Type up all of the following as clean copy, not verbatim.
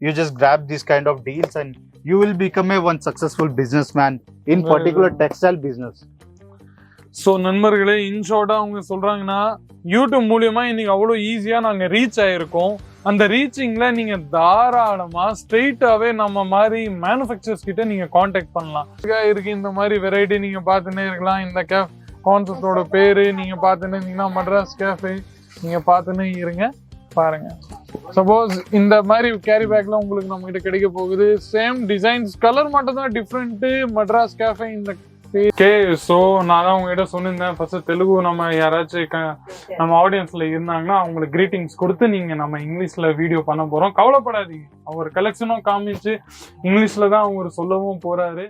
you just grab these kind of deals and you will become a one successful businessman in particular textile business. So நண்பர்களே, இன்ஷார்ட்டாக அவங்க சொல்கிறாங்கன்னா YouTube மூலியமா இன்னைக்கு அவ்வளோ ஈஸியாக நாங்கள் ரீச் ஆகிருக்கோம். அந்த ரீச்சிங்கில் நீங்கள் தாராளமாக ஸ்ட்ரெயிட்டாகவே நம்ம மாதிரி மேனுஃபேக்சர்ஸ் கிட்ட நீங்கள் காண்டாக்ட் பண்ணலாம். இருக்கு இந்த மாதிரி வெரைட்டி நீங்கள் பார்த்துன்னே இருக்கலாம். இந்த கேஃப் கான்செப்டோட பேர் நீங்கள் பார்த்துன்னு இருந்தீங்கன்னா மட்ராஸ் கேஃபே நீங்கள் பார்த்துன்னு இருங்க, பாருங்க. சப்போஸ் இந்த மாதிரி கேரி பேக்ல உங்களுக்கு நம்ம கிட்ட கிடைக்க போகுது. சேம் டிசைன்ஸ், கலர் மட்டும் தான் டிஃப்ரெண்ட்டு. மட்ராஸ் கேஃபே இந்த ஓகே. ஸோ நான் தான் உங்ககிட்ட சொல்லியிருந்தேன், ஃபர்ஸ்ட் தெலுங்கு நம்ம யாராச்சும் நம்ம ஆடியன்ஸ்ல இருந்தாங்கன்னா அவங்களுக்கு கிரீட்டிங்ஸ் கொடுத்து நீங்க நம்ம இங்கிலீஷ்ல வீடியோ பண்ண போறோம். கவலைப்படாதீங்க, அவர் கலெக்ஷனும் காமிச்சு இங்கிலீஷ்ல தான் அவர் சொல்லவும் போறாரு.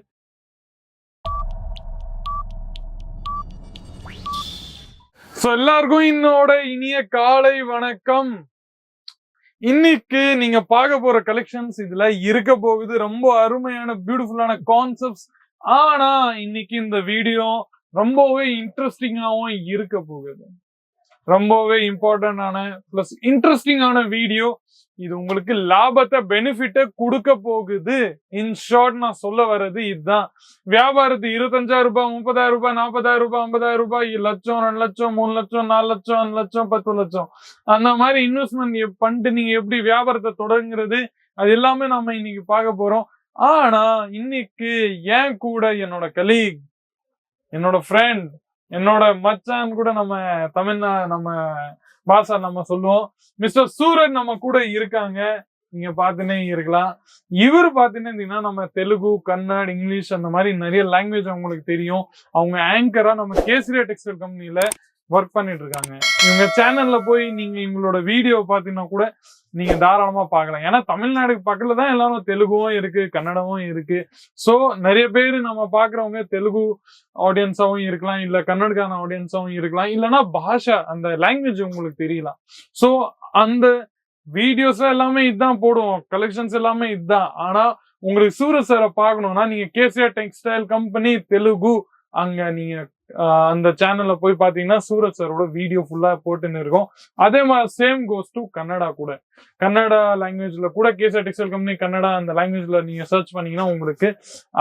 ஸோ எல்லாருக்கும் என்னோட இனிய காலை வணக்கம். இன்னைக்கு நீங்க பார்க்க போற கலெக்ஷன்ஸ் இதுல இருக்க போகுது. ரொம்ப அருமையான பியூட்டிஃபுல்லான கான்செப்ட்ஸ். ஆனா இன்னைக்கு இந்த வீடியோ ரொம்பவே இன்ட்ரெஸ்டிங்காகவும் இருக்க போகுது. ரொம்பவே இம்பார்ட்டன்டான பிளஸ் இன்ட்ரெஸ்டிங்கான வீடியோ. இது உங்களுக்கு லாபத்தை பெனிஃபிட்டை கொடுக்க போகுது. இன் ஷார்ட் நான் சொல்ல வர்றது இதுதான். வியாபாரத்து 25,000 ரூபாய், 30,000 ரூபாய், 40,000 ரூபாய், 50,000 ரூபாய், லட்சம், 2 லட்சம், 3 லட்சம், 4 லட்சம், 5 லட்சம், 10 லட்சம், அந்த மாதிரி இன்வெஸ்ட்மெண்ட் பண்ணிட்டு நீங்க எப்படி வியாபாரத்தை தொடங்குறது, அது எல்லாமே நம்ம இன்னைக்கு பார்க்க போறோம். ஆனா இன்னைக்கு ஏன் கூட என்னோட கலீக், என்னோட ஃப்ரெண்ட், என்னோட மச்சான் கூட நம்ம நம்ம பாஷா நம்ம சொல்லுவோம், மிஸ்டர் சூரஜ் நம்ம கூட இருக்காங்க. நீங்க பாத்துனே இருக்கலாம். இவர் பாத்தீங்கன்னா நம்ம தெலுங்கு, கன்னட, இங்கிலீஷ் அந்த மாதிரி நிறைய லாங்குவேஜ் அவங்களுக்கு தெரியும். அவங்க ஆங்கரா நம்ம கேசரியா டெக்ஸ்டைல் கம்பெனில ஒர்க் பண்ணிட்டு இருக்காங்க. இவங்க சேனல்ல போய் நீங்க இவங்களோட வீடியோ பாத்தீங்கன்னா கூட நீங்க தாராளமா பார்க்கலாம். ஏன்னா தமிழ்நாடுக்கு பக்கத்துல தான் எல்லாரும் தெலுங்கும் இருக்கு, கன்னடமும் இருக்கு. ஸோ நிறைய பேர் நம்ம பாக்குறவங்க தெலுங்கு ஆடியன்ஸாவும் இருக்கலாம், இல்ல கன்னடக்கான ஆடியன்ஸாவும் இருக்கலாம், இல்லைன்னா பாஷா அந்த லாங்குவேஜ் உங்களுக்கு தெரியலாம். ஸோ அந்த வீடியோஸ் எல்லாமே இதுதான் போடுவோம், கலெக்ஷன்ஸ் எல்லாமே இதுதான். ஆனா உங்களுக்கு சூரஜ் சாரை பார்க்கணும்னா நீங்க கேசியா டெக்ஸ்டைல் கம்பெனி தெலுங்கு அங்க நீங்க அந்த சேனல்ல போய் பாத்தீங்கன்னா சூரஜ் சாரோட வீடியோ ஃபுல்லா போட்டுன்னு இருக்கும். அதே மாதிரி சேம் கோஸ் டு கன்னடா கூட. கன்னடா லாங்குவேஜ்ல கூட கேசியா டெக்ஸ்டைல் கம்பெனி கன்னடா அந்த லாங்குவேஜ்ல நீங்க சர்ச் பண்ணீங்கன்னா உங்களுக்கு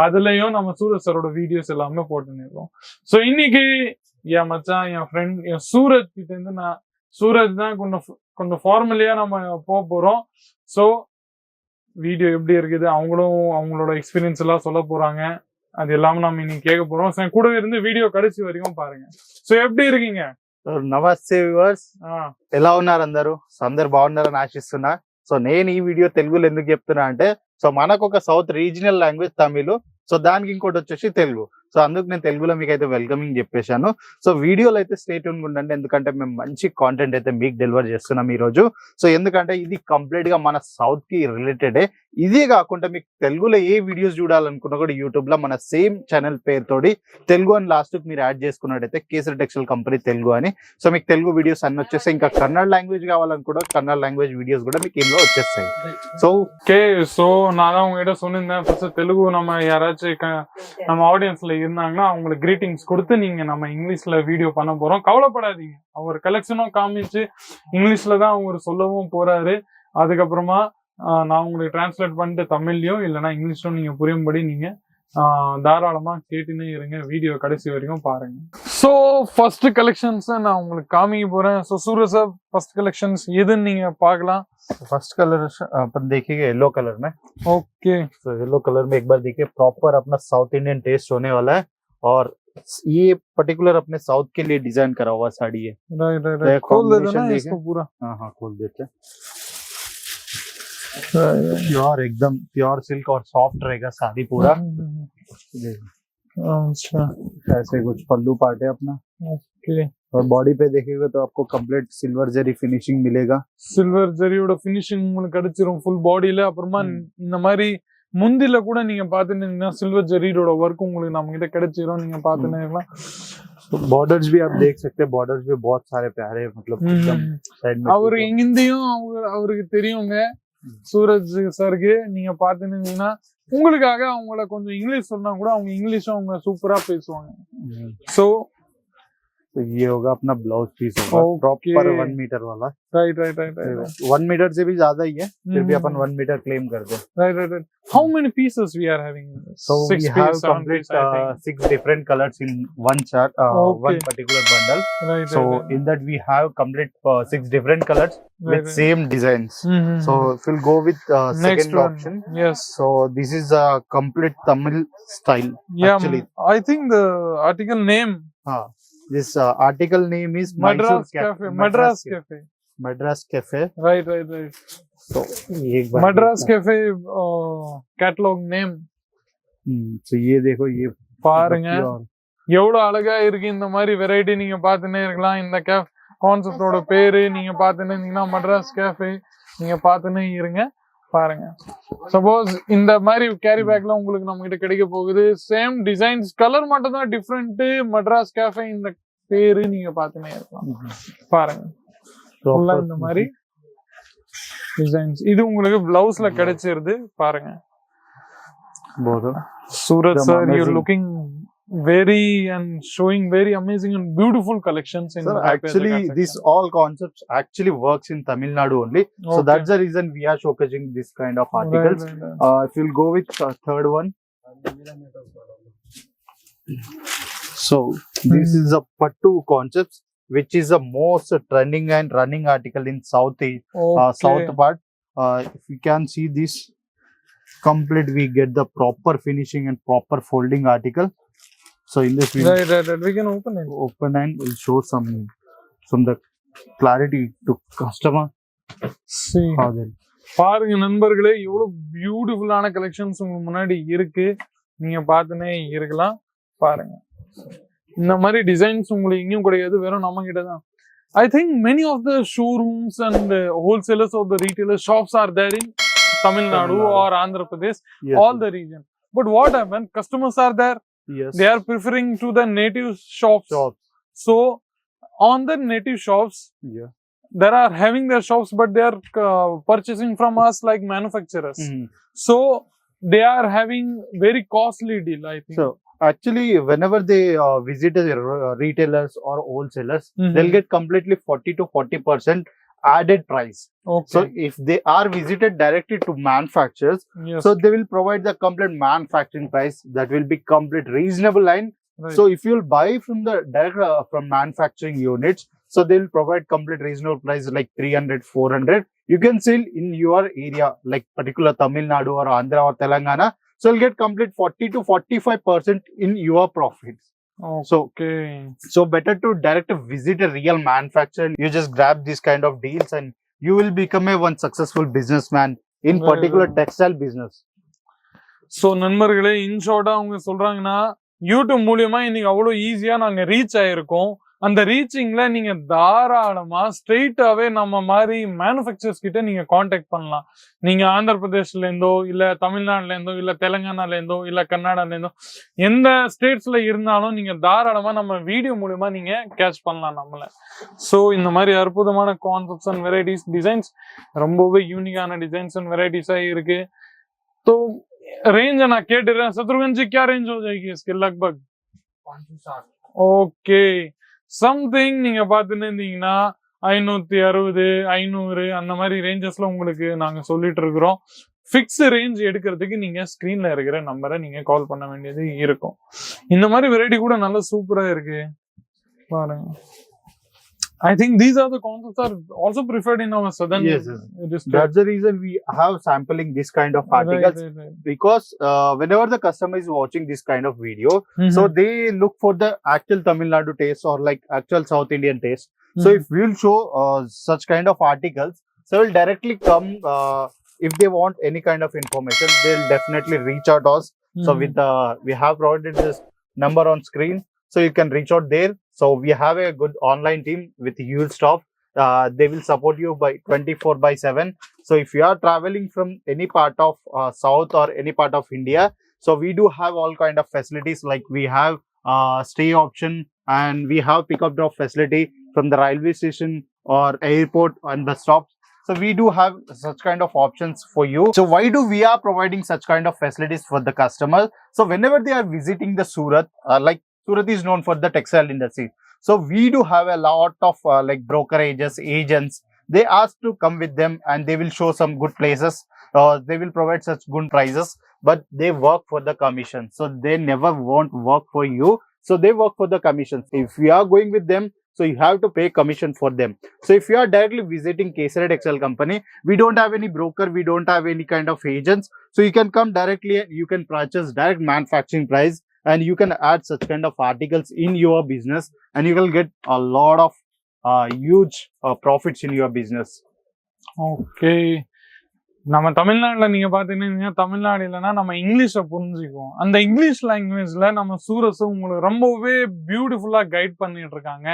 அதுலயும் நம்ம சூரஜ் சாரோட வீடியோஸ் எல்லாமே போட்டுன்னு இருக்கோம். ஸோ இன்னைக்கு என் மச்சான், என் ஃப்ரெண்ட், என் சூரஜ் கிட்ட இருந்து நான் சூரஜ் தான் கொஞ்சம் ஃபார்மலியா நம்ம போறோம். ஸோ வீடியோ எப்படி இருக்குது, அவங்களும் அவங்களோட எக்ஸ்பீரியன்ஸ் எல்லாம் சொல்ல போறாங்க. அது எல்லாமே நம்ம இன்னைக்கு கேட்க போறோம். கூட இருந்து வீடியோ கடைசி வரைக்கும் பாருங்க. సో எப்படி இருக்கீங்க? నమస్తే వ్యూవర్స్, ఎలా ఉన్నారు అందరూ? అందరు బాగున్నారని ఆశిస్తున్నా. సో నేను ఈ వీడియో తెలుగులో ఎందుకు చెప్తున్నా అంటే, సో మనకు ఒక south regional language Tamil, so దానికి ఇంకోటి వచ్చేసి తెలుగు. సో అందుకు నేను తెలుగులో మీకు అయితే వెల్కమింగ్ చెప్పేశాను. సో వీడియోలో అయితే స్టే ట్యూన్ ఉండండి, ఎందుకంటే మేము మంచి కాంటెంట్ అయితే మీకు డెలివర్ చేస్తున్నాం ఈ రోజు. సో ఎందుకంటే ఇది కంప్లీట్ గా మన సౌత్ కి రిలేటెడే. ఇదే కాకుండా మీకు తెలుగులో ఏ వీడియోస్ చూడాలనుకున్నా కూడా యూట్యూబ్ లో మన సేమ్ ఛానల్ పేరుతోటి తెలుగు అని లాస్ట్ మీరు యాడ్ చేసుకున్నట్టయితే కేసరి టెక్స్టైల్ కంపెనీ తెలుగు అని. సో మీకు తెలుగు వీడియోస్ అన్ని వచ్చేస్తాయి. ఇంకా కన్నడ లాంగ్వేజ్ కావాలనుకున్నా కన్నడ లాంగ్వేజ్ వీడియోస్ కూడా మీకు ఇందులో వచ్చేస్తాయి. So okay. ஸோ நான் தான் உங்ககிட்ட சொல்லியிருந்தேன், ஃபர்ஸ்ட் தெலுங்கு நம்ம யாராச்சும் நம்ம ஆடியன்ஸ்ல இருந்தாங்கன்னா அவங்களுக்கு கிரீட்டிங்ஸ் கொடுத்து நீங்க நம்ம இங்கிலீஷ்ல வீடியோ பண்ண போறோம். கவலைப்படாதீங்க, அவர் கலெக்ஷனும் காமிச்சு இங்கிலீஷ்ல தான் அவர் சொல்லவும் போறாரு. அதுக்கப்புறமா நான் உங்களுக்கு டிரான்ஸ்லேட் பண்ணிட்டு தமிழ்லயும் இல்லைன்னா இங்கிலீஷ்லும் நீங்க புரியும்படி நீங்க தாராளமா கேட்டுன்னே இருங்க, வீடியோ கடைசி வரைக்கும் பாருங்க. ஸோ ஃபர்ஸ்ட் கலெக்ஷன்ஸ் நான் உங்களுக்கு காமிக்க போறேன். So Suraj sir, first collections எதுன்னு நீங்க பார்க்கலாம். फर्स्ट कलर अपन देखिएगा येलो कलर में. ओके. तो येलो कलर में एक बार देखिए, प्रॉपर अपना साउथ इंडियन टेस्ट होने वाला है. और ये पर्टिकुलर अपने साउथ के लिए डिजाइन करा हुआ साड़ी है. राइट. खोल देते ना इसको पूरा. हाँ खोल देते. प्योर, एकदम प्योर सिल्क और सॉफ्ट रहेगा साड़ी पूरा. अच्छा, ऐसे कुछ पल्लू पार्ट है अपना. ओके. और बॉडी पे देखिएगा तो आपको कंप्लीट सिल्वर जरी फिनिशिंग मिलेगा. சில்வர் ஜரியோட ஃபினிஷிங் உங்களுக்கு கிடைச்சிரும் ஃபுல் பாடியில. அப்புறமா இந்த மாதிரி முந்தில கூட நீங்க பாத்துட்டீங்கன்னா சில்வர் ஜரியோட ஒர்க் உங்களுக்கு நம்ம கிட்ட கிடைச்சிரும். நீங்க பாத்துட்டீங்கன்னா बॉर्डर्स भी आप देख सकते हैं. बॉर्डर्स भी बहुत सारे प्यारे, मतलब साइड में அவரு இந்தியும் அவருக்கு தெரியுங்க சூரஜ் சாருக்கு. நீங்க பாத்துட்டீங்கன்னா உங்களுக்காக அவங்கள கொஞ்சம் இங்கிலீஷ் சொன்னா கூட அவங்க இங்கிலீஷும் அவங்க சூப்பரா பேசுவாங்க. சோ तो ये होगा अपना ब्लाउज पीस होगा Okay. प्रॉपर 1 मीटर वाला। Right. 1 मीटर से भी ज्यादा ही है, फिर भी अपन Mhm. 1 मीटर क्लेम करते हैं। Right. How many pieces we are having? So Six we have piece, seven complete piece, I think. 6 different colors in one chart, Okay. one particular bundle. Right. So in that we have complete 6 different colors with Right. same designs. Mhm. So if we'll go with Next second one. option, Yes. so this is a complete Tamil style. Yeah. Actually, I think the article name this article name is Madras Mysore Cafe. Madras Cafe. Madras Cafe. Right. So ये एक बार Madras देखना। Cafe catalog name. So ये देखो ये பாருங்க pure. எவ்வளவு அழகா இருக்கு. இந்த மாதிரி வெரைட்டி நீங்க பாத்துனே இருக்கலாம். இந்த கான்செப்டோட பேரு நீங்க பாத்துன்னு இருந்தீங்கன்னா மட்ராஸ் கேஃபே நீங்க பாத்துன்னு இருங்க. பாருங்க, சப்போஸ் இந்த மாதிரி கேரி பேக்ல உங்களுக்கு நம்ம கிட்ட கிடைக்க போகுது. சேம் டிசைன்ஸ், கலர் மட்டும் தான் டிஃப்ரெண்ட். மட்ராஸ் கேஃபே இந்த பேரு நீங்க பாத்துனே இருக்கலாம். பாருங்க, ஃபுல்லா இந்த மாதிரி டிசைன்ஸ். இது உங்களுக்கு பிளவுஸ்ல கிடைச்சிருது. பாருங்க, Surat sir, you looking very and showing very amazing and beautiful collections in Sir, the actually this all concepts actually works in Tamil Nadu only. So Okay. that's the reason we are showcasing this kind of articles. Right. If you'll go with third one, so this is a Pattu concepts, which is the most trending and running article in south south part. If you can see this complete, we get the proper finishing and proper folding article. So in this video, Right. We can open it. open and we'll show some the clarity to customer. See. How then. பாருங்க நண்பர்களே, எவ்வளவு பியூட்டிஃபுல்லான collections உங்க முன்னாடி இருக்கு. நீங்க பாத்துனே இருக்கலாம். பாருங்க, இந்த மாதிரி டிசைன்ஸ் உங்களுக்கு எங்கேயும் கிடையாது, வெறும் நம்ம கிட்ட தான். I think many of the showrooms and wholesalers or the retailer shops are there in Tamil Nadu or Andhra Pradesh, Yes, all the region. But what happened? Customers are there. yes. They are preferring to the native shops. So on the native shops, Yeah. there are having their shops, but they are purchasing from us like manufacturers. So they are having very costly deal, I think. So actually, whenever they visit retailers or wholesalers, Mhm. they'll get completely 40 to 40% added price. Okay. So if they are visited directly to manufacturers, Yes. so they will provide the complete manufacturing price that will be complete reasonable line. Right. So if you'll buy from the direct from manufacturing units, so they'll provide complete reasonable price like 300, 400. You can sell in your area, like particular Tamil Nadu or Andhra or Telangana. So you'll get complete 40 to 45% in your profits. Okay. So better to direct visit a real manufacturer. You just grab this kind of deals and you will become a one successful businessman in Very particular well. textile business. So நண்பர்களே, இன் ஷார்ட்டா அவங்க சொல்றாங்கன்னா, YouTube மூலியமா இன்னைக்கு அவ்வளவு ஈஸியா நாங்க reach ஆயிருக்கோம். அந்த ரீச்சிங்ல நீங்க தாராளமா ஸ்ட்ரெயிட்டாவே நம்ம மாதிரி மேனுஃபேக்சர்ஸ் கிட்ட நீங்க காண்டாக்ட் பண்ணலாம். நீங்க ஆந்திர பிரதேஷ்ல இருந்தோ, இல்ல தமிழ்நாடுல இருந்தோ, இல்ல தெலுங்கானால இருந்தோ, இல்ல கர்நாடகால இருந்தோ, எந்த ஸ்டேட்ஸ்ல இருந்தாலும் நீங்க தாராளமா நம்ம வீடியோ மூலியமா நீங்க கேட்ச் பண்ணலாம் நம்மள. சோ இந்த மாதிரி அற்புதமான கான்செப்ட்ஸ் அண்ட் வெரைட்டிஸ், டிசைன்ஸ் ரொம்பவே யூனிக்கான டிசைன்ஸ் அண்ட் வெரைட்டிஸா இருக்கு. तो रेंज ना கேட்டுறேன். शत्रुघ्न जी, क्या रेंज हो जाएगी इसके लगभग? ஓகே, சம்திங் நீங்க பாத்துன்னு இருந்தீங்கன்னா 560, 500 அந்த மாதிரி ரேஞ்சஸ்ல உங்களுக்கு நாங்க சொல்லிட்டு இருக்கிறோம். பிக்ஸ் ரேஞ்ச் எடுக்கிறதுக்கு நீங்க ஸ்கிரீன்ல இருக்கிற நம்பரை நீங்க கால் பண்ண வேண்டியது இருக்கும். இந்த மாதிரி வெரைட்டி கூட நல்ல சூப்பரா இருக்கு பாருங்க. I think these are the concepts are also preferred in our southern district. That's the reason we have sampling this kind of articles. Right. Because whenever the customer is watching this kind of video, Mhm. so they look for the actual Tamil Nadu taste or like actual South Indian taste. So if we'll show such kind of articles, so will directly come if they want any kind of information, they'll definitely reach out us. So with we have provided this number on screen, so you can reach out there. So we have a good online team with huge staff. They will support you by 24/7. So if you are traveling from any part of South or any part of India, so we do have all kind of facilities, like we have stay option and we have pick up drop facility from the railway station or airport and bus stops. So we do have such kind of options for you. So why do we are providing such kind of facilities for the customer? So whenever they are visiting the Surat, like Surat is known for the textile industry. So we do have a lot of like brokerages, agents. They ask to come with them and they will show some good places. They will provide such good prices, but they work for the commission. So they never won't work for you. So they work for the commission. If we are going with them, so you have to pay commission for them. So if you are directly visiting KSR Textile Company, we don't have any broker, we don't have any kind of agents. So you can come directly, you can purchase direct manufacturing price, and you can add such kind of articles in your business, and you will get a lot of huge profits in your business. Okay, நம்ம தமிழ்நாட்டுல நீங்க பாத்தீங்கன்னா தமிழ்நாடு இல்லைன்னா நம்ம இங்கிலீஷை புரிஞ்சுக்குவோம். அந்த English லாங்குவேஜ்ல நம்ம சூரஸ் உங்களுக்கு ரொம்பவே பியூட்டிஃபுல்லா கைட் பண்ணிட்டு இருக்காங்க.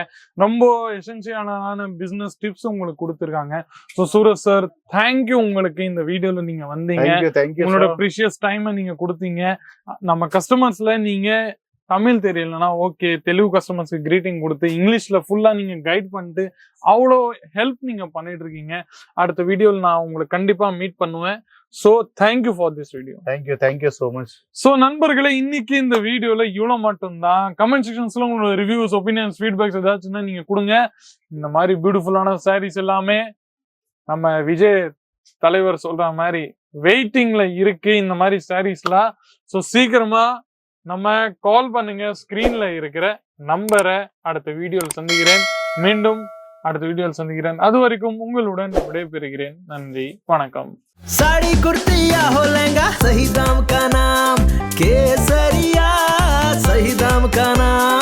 ரொம்ப எசென்சியலான பிசினஸ் டிப்ஸ் உங்களுக்கு கொடுத்துருக்காங்க. ஸோ சூரஸ் சார், தேங்க்யூ உங்களுக்கு இந்த வீடியோல நீங்க வந்தீங்க. Thank you, உங்களோட sir. ப்ரீஷியஸ் டைமை நீங்க கொடுத்தீங்க. நம்ம கஸ்டமர்ஸ்ல நீங்க தமிழ் தெரியலன்னா ஓகே, தெலுங்கு கஸ்டமர்ஸ்க்கு கிரீட்டிங் கொடுத்து இங்கிலீஷ்ல ஃபுல்லா நீங்க கைட் பண்ணிட்டு அவ்வளோ ஹெல்ப் நீங்க பண்ணிட்டு இருக்கீங்க. அடுத்த வீடியோவில் நான் உங்களுக்கு கண்டிப்பா மீட் பண்ணுவேன். So thank you for this video. Thank you so much. So நண்பர்களே, இன்னைக்கு இந்த வீடியோல இவ்வளோ மட்டும்தான். கமெண்ட் செக்ஷன்ஸ்ல உங்களோட ரிவ்யூஸ், ஒப்பீனியன்ஸ், ஃபீட்பேக்ஸ் ஏதாச்சுன்னா நீங்க கொடுங்க. இந்த மாதிரி பியூட்டிஃபுல்லான சாரீஸ் எல்லாமே நம்ம விஜய் தலைவர் சொல்ற மாதிரி வெயிட்டிங்ல இருக்கு இந்த மாதிரி சாரீஸ்லாம். ஸோ சீக்கிரமா நம்ம கால் பண்ணுங்க. ஸ்கிரீன்ல இருக்கிற நம்பரை அடுத்த வீடியோவில் சந்திக்கிறேன். மீண்டும் அடுத்த வீடியோவில் சந்திக்கிறேன். அது வரைக்கும் உங்களுடன் விடைபெறுகிறேன். நன்றி, வணக்கம். साड़ी कुर्ती या हो लहंगा, सही दाम का नाम केसरिया, सही दाम का नाम।